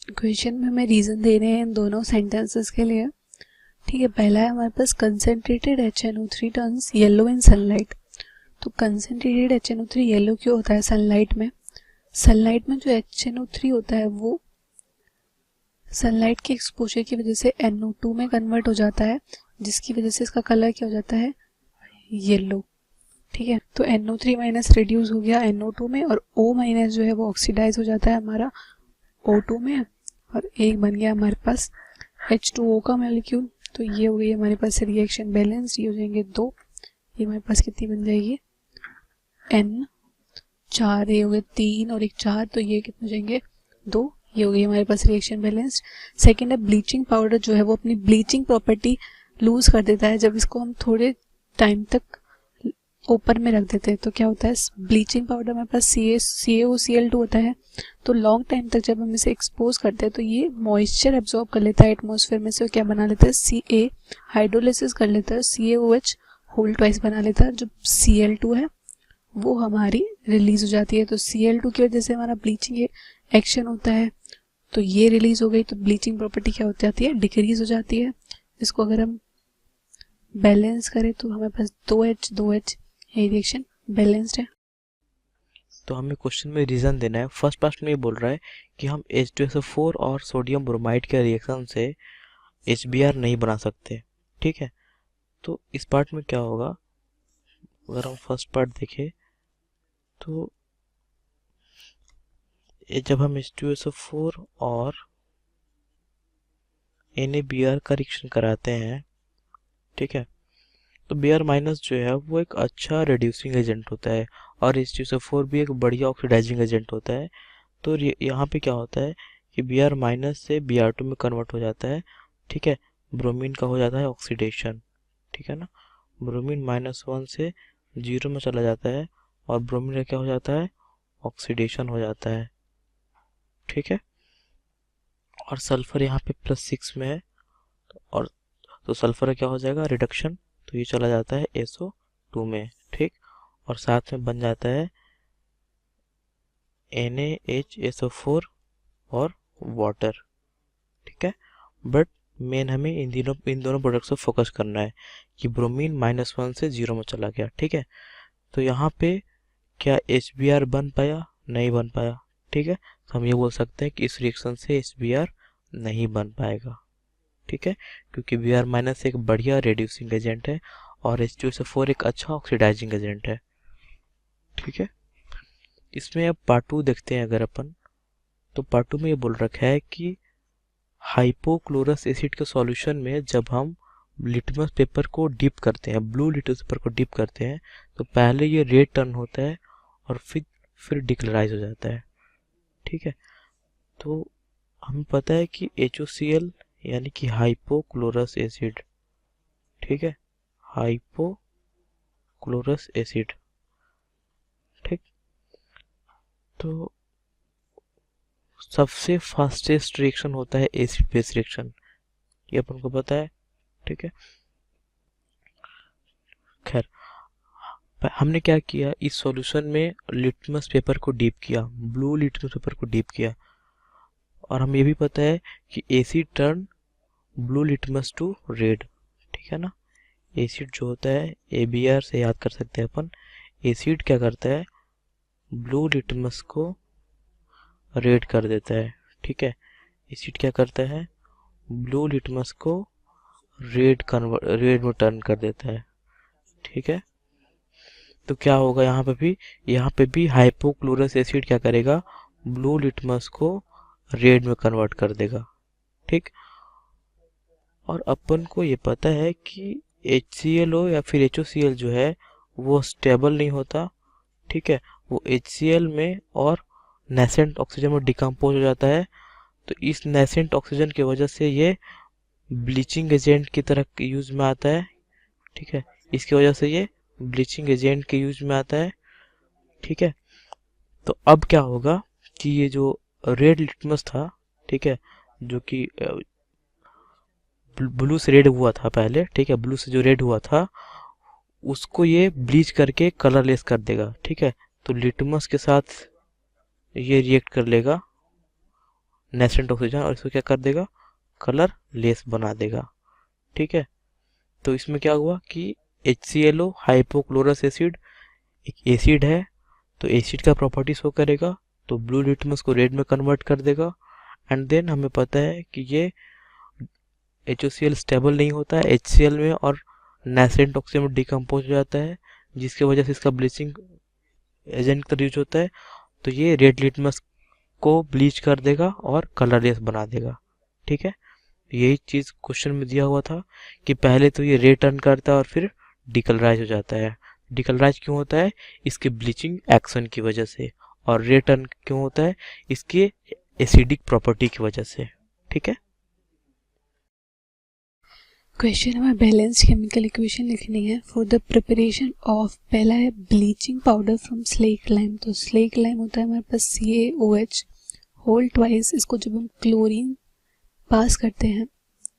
Question में हमें reason दे रहे हैं इन दोनों सेंटेंसेस के लिए। ठीक है, पहला है हमारे पास concentrated HNO3 turns yellow in sunlight. तो कंसेंट्रेटेड HNO3 येलो क्यों होता है सनलाइट में? सनलाइट में जो HNO3 होता है वो सनलाइट के एक्सपोजर की वजह से NO2 में कन्वर्ट हो जाता है, जिसकी वजह से इसका कलर क्या हो जाता है? येलो। ठीक है, तो NO3 माइनस रिड्यूस हो गया NO2 में, और O माइनस जो है वो ऑक्सीडाइज हो जाता है हमारा O2 में, और एक बन गया हमारे पास H2O का मॉलिक्यूल। तो ये हो गई हमारे पास रिएक्शन बैलेंस, ये हो जाएंगे 2, ये हमारे पास कितनी बन जाएगी N, 4, ये हो गए 3 और एक 4, तो ये कितने हो जाएंगे 2, ये हो गई हमारे पास रिएक्शन बैलेंस। सेकेंड है ब्लीचिंग पाउडर, जो है वो अपनी ब्लीचिंग प्रॉपर्टी लूज कर देता है जब इसको हम थोड़े टाइम तक ऊपर में रख देते हैं। तो क्या होता है, ब्लीचिंग पाउडर हमारे पास CaOCl2 होता है। तो लॉन्ग टाइम तक जब हम इसे एक्सपोज करते हैं तो ये मॉइस्चर एब्जॉर्ब कर लेता है एटमॉस्फेयर में से, क्या बना लेता है Ca, हाइड्रोलिसिस कर लेता है, CaOH होल ट्वाइस बना लेता है, जो Cl2 है वो हमारी रिलीज हो जाती है। तो Cl2 की वजह से हमारा ब्लीचिंग एक्शन होता है, तो ये रिलीज हो गई, तो ब्लीचिंग प्रॉपर्टी क्या हो जाती है, डिक्रीज हो जाती है। इसको अगर हम बैलेंस करें तो हमारे पास 2H ये रिएक्शन बैलेंस्ड है। तो हमें क्वेश्चन में रीज़न देना है। फर्स्ट पार्ट में ये बोल रहा है कि हम H2SO4 और सोडियम ब्रोमाइड के रिएक्शन से HBr नहीं बना सकते। ठीक है, तो इस पार्ट में क्या होगा, अगर हम फर्स्ट पार्ट देखें तो ये जब हम H2SO4 और NaBr का रिएक्शन कराते हैं, ठीक है, तो Br माइनस जो है वो एक अच्छा रिड्यूसिंग एजेंट होता है और H2SO4 भी एक बढ़िया ऑक्सीडाइजिंग एजेंट होता है। तो यहाँ पे क्या होता है कि Br माइनस से Br2 में कन्वर्ट हो जाता है। ठीक है, ब्रोमीन का हो जाता है ऑक्सीडेशन। ठीक है ना, ब्रोमीन -1 से 0 में चला जाता है और ब्रोमीन का क्या हो जाता है, ऑक्सीडेशन हो जाता है। ठीक है, और सल्फर यहाँ पे +6 में है, और तो सल्फर का क्या हो जाएगा, रिडक्शन, तो ये चला जाता है SO2 में। ठीक, और साथ में बन जाता है NaHSO4 और वाटर। ठीक है, बट मेन हमें इन दोनों प्रोडक्ट्स पर फोकस करना है कि ब्रोमीन -1 से 0 में चला गया। ठीक है, तो यहाँ पे क्या HBr बन पाया, नहीं बन पाया। ठीक है, तो हम ये बोल सकते हैं कि इस रिएक्शन से HBr नहीं बन पाएगा। ठीक है, क्योंकि Br- एक बढ़िया रिड्यूसिंग एजेंट है और H2SO4 एक अच्छा ऑक्सीडाइजिंग एजेंट है। ठीक है, इसमें अब पार्ट 2 देखते हैं अगर अपन, तो पार्ट 2 में ये बोल रखा है कि हाइपोक्लोरस एसिड के सॉल्यूशन में जब हम लिटमस पेपर को डिप करते हैं, ब्लू लिटमस पेपर को डिप करते हैं, तो पहले ये रेड टर्न होता है और फिर डिक्लराइज हो जाता है। ठीक है, तो हमें पता है कि HOCl यानी कि हाइपोक्लोरस एसिड। ठीक है, हाइपोक्लोरस एसिड। ठीक, तो सबसे फास्टेस्ट रिएक्शन होता है एसिड बेस रिएक्शन, ये अपन को पता है। ठीक है, खैर हमने क्या किया, इस सॉल्यूशन में लिटमस पेपर को डीप किया, ब्लू लिटमस पेपर को डीप किया, और हमें ये भी पता है कि acid turn blue litmus to red. ठीक है ना, एसिड जो होता है ABr से याद कर सकते हैं अपन, एसिड क्या करता है, ब्लू लिटमस को रेड कर देता है। ठीक है, एसिड क्या करता है, ब्लू लिटमस को रेड में टर्न कर देता है। ठीक है, तो क्या होगा यहाँ पे भी हाइपोक्लोरस एसिड क्या करेगा, ब्लू लिटमस को रेड में कन्वर्ट कर देगा। ठीक, और अपन को ये पता है कि HClO या फिर HOCl जो है वो स्टेबल नहीं होता। ठीक है, वो HCl में और नेसेंट ऑक्सीजन में डिकम्पोज हो जाता है। तो इस नेसेंट ऑक्सीजन की वजह से ये ब्लीचिंग एजेंट की तरह यूज में आता है। ठीक है, इसकी वजह से ये ब्लीचिंग एजेंट के यूज में आता है। ठीक है, तो अब क्या होगा कि ये जो रेड लिटमस था, ठीक है, जो कि ब्लू से रेड हुआ था पहले, ठीक है, ब्लू से जो रेड हुआ था उसको ये ब्लीच करके कलरलेस कर देगा। ठीक है, तो लिटमस के साथ ये रिएक्ट कर लेगा, नेसेंट ऑक्सीजन और इसको क्या कर देगा, कलर लेस बना देगा। ठीक है, तो इसमें क्या हुआ कि HClO हाइपोक्लोरस एसिड एक एसिड है, तो एसिड का प्रॉपर्टी शो करेगा, तो ब्लू लिटमस को रेड में कन्वर्ट कर देगा। एंड देन हमें पता है कि ये HOCl स्टेबल नहीं होता है HCl में और नेसेंट ऑक्सीजन में डिकम्पोज हो जाता है, जिसकी वजह से इसका ब्लीचिंग एजेंट की तरह यूज होता है। तो ये रेड लिटमस को ब्लीच कर देगा और कलरलेस बना देगा। ठीक है, यही चीज़ क्वेश्चन में दिया हुआ था कि पहले तो ये रे टर्न करता है और फिर डिकलराइज हो जाता है। डिकलराइज क्यों होता है, इसके ब्लीचिंग एक्शन की वजह से, और रे टर्न क्यों होता है, इसके एसिडिक प्रॉपर्टी की वजह से। ठीक है, क्वेश्चन हमें बैलेंस्ड केमिकल इक्वेशन लिखनी है फॉर द प्रिपरेशन ऑफ, पहला है bleaching powder from slack lime. तो स्लेक लाइम होता है हमारे पास CaOH होल ट्वाइस, इसको जब हम क्लोरीन पास करते हैं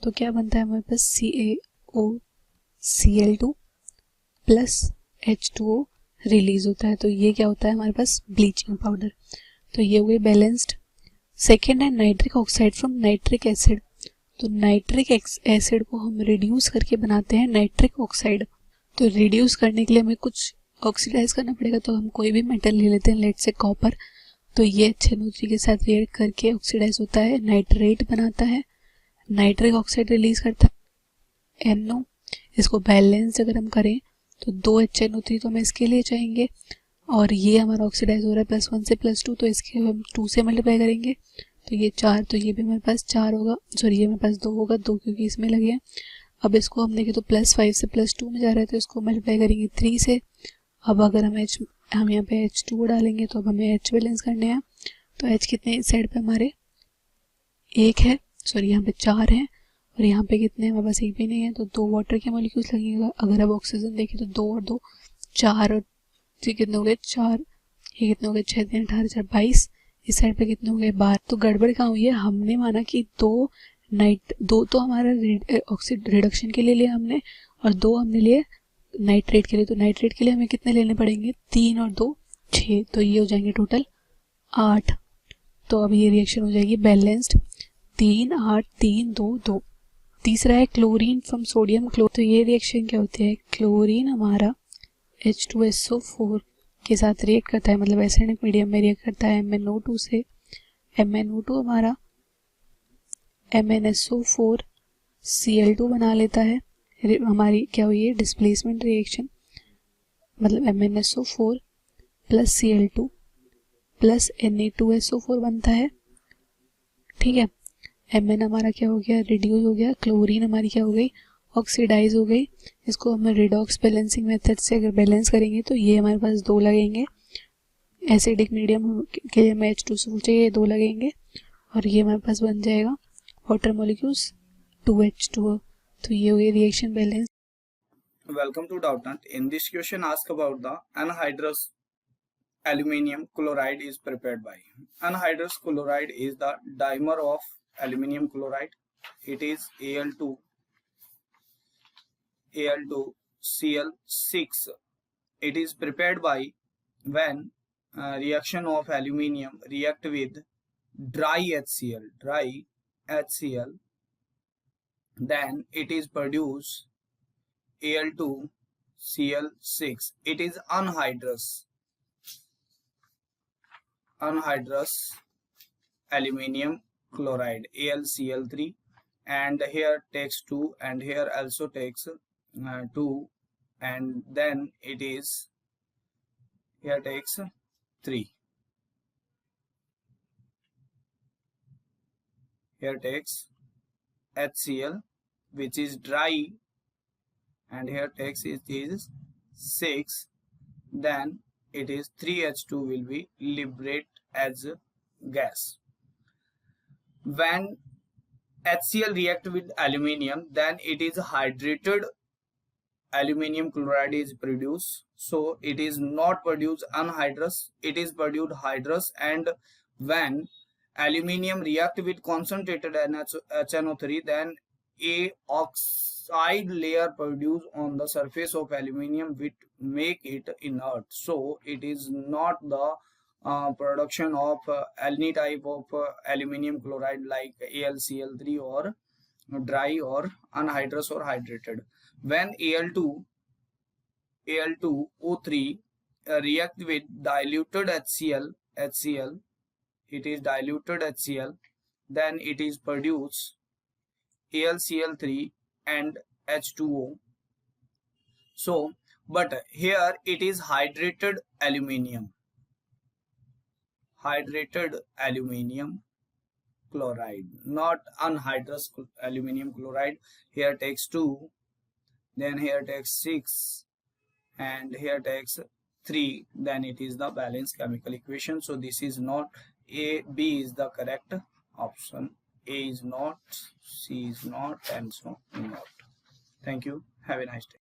तो क्या बनता है हमारे पास CaOCl2 प्लस H2O रिलीज होता है। तो ये क्या होता है हमारे पास ब्लीचिंग पाउडर। तो ये हो गई बैलेंस्ड। सेकेंड है nitric oxide from nitric acid. तो नाइट्रिक एसिड को हम रिड्यूस करके बनाते हैं नाइट्रिक ऑक्साइड। तो रिड्यूस करने के लिए हमें कुछ ऑक्सीडाइज करना पड़ेगा, तो हम कोई भी मेटल ले लेते हैं, लेट से कॉपर। तो ये HNO3 के साथ रिएक्ट करके ऑक्सीडाइज होता है, नाइट्रेट बनाता है, नाइट्रिक ऑक्साइड रिलीज करता है NO। इसको बैलेंस अगर हम करें तो 2 HNO3 तो हमें इसके लिए चाहेंगे, और ये हमारा ऑक्सीडाइज हो रहा है +1 से +2, तो इसके हम 2 से मल्टीप्लाई करेंगे तो ये 4, तो ये भी हमारे पास 4 होगा, सॉरी ये हमारे पास 2 होगा, 2 क्योंकि इसमें लगे हैं। अब इसको हम देखें तो +5 से +2 में जा रहा है, तो इसको मल्टीप्लाई करेंगे 3 से। अब अगर हम यहाँ पे H2 डालेंगे तो अब हमें H बैलेंस करने हैं। तो H कितने इस साइड पे हमारे 1 है, सॉरी यहाँ पे 4 हैं, और यहाँ पे कितने हमारे पास 1 भी नहीं है, तो 2 वाटर के मॉलिक्यूल्स लगेगा। अगर अब ऑक्सीजन देखें तो 2 और 2 4, और ये कितने हो गए 4, ये कितने हो गए 6 3 18 4 22, इस साइड पे कितने हो गए 12। तो गड़बड़ कहाँ हुई है, हमने माना कि दो तो हमारा ऑक्सीड रिडक्शन के लिए लिया हमने, और 2 हमने लिए नाइट्रेट के लिए। तो नाइट्रेट के लिए हमें कितने लेने पड़ेंगे, 3 और 2 6, तो ये हो जाएंगे टोटल 8। तो अब ये रिएक्शन हो जाएगी बैलेंस्ड, 3 8 3 2 2। तीसरा है क्लोरीन फ्रॉम सोडियम क्लोर। तो ये रिएक्शन क्या होती है, क्लोरीन हमारा H2SO4 के साथ रिएक्ट करता है, मतलब एसिडिक मीडियम में रिएक्ट करता है MnO2 से। MnO2 हमारा MnSO4 Cl2 बना लेता है। हमारी क्या हुई है, डिस्प्लेसमेंट रिएक्शन, मतलब MnSO4 plus Cl2 plus Na2SO4 बनता है। ठीक है, Mn हमारा क्या हो गया, रिड्यूस हो गया, क्लोरीन हमारी क्या हो गई, ऑक्सीडाइज हो गई। इसको हम रिडॉक्स बैलेंसिंग मेथड से अगर बैलेंस करेंगे तो ये हमारे पास 2 लगेंगे, एसिडिक मीडियम के लिए हमें H2SO4 चाहिए, 2 लगेंगे, और ये हमारे पास बन जाएगा वाटर मॉलिक्यूल्स 2H2O। तो ये हो गई reaction balance. Welcome to Doubtnut. In this question, ask about the anhydrous aluminium chloride is prepared by. Anhydrous chloride is the dimer of aluminium chloride. It is Al2Cl6. It is prepared by when reaction of aluminium react with dry HCl, then it is produced Al2Cl6. It is anhydrous aluminium chloride, AlCl3, and here takes 2 and here also takes 2, and then it is here takes 3, here takes HCl which is dry, and here takes it is 6, then it is 3H2 will be liberate as gas. When HCl react with aluminium, then it is hydrated aluminium chloride is produced. So it is not produced anhydrous, it is produced hydrous. And when aluminium react with concentrated HNO3, then a oxide layer produced on the surface of aluminium which make it inert. So it is not the production of any type of aluminum chloride like AlCl3 or dry or anhydrous or hydrated. When Al2O3 react with diluted HCl, it is diluted HCl, then it is produce AlCl3 and H2O. So, but here it is hydrated aluminium chloride, not anhydrous aluminum chloride. Here takes 2, then here takes 6, and here takes 3, then it is the balanced chemical equation. So this is not A, B is the correct option. A is not, C is not, and so not. Thank you. Have a nice day.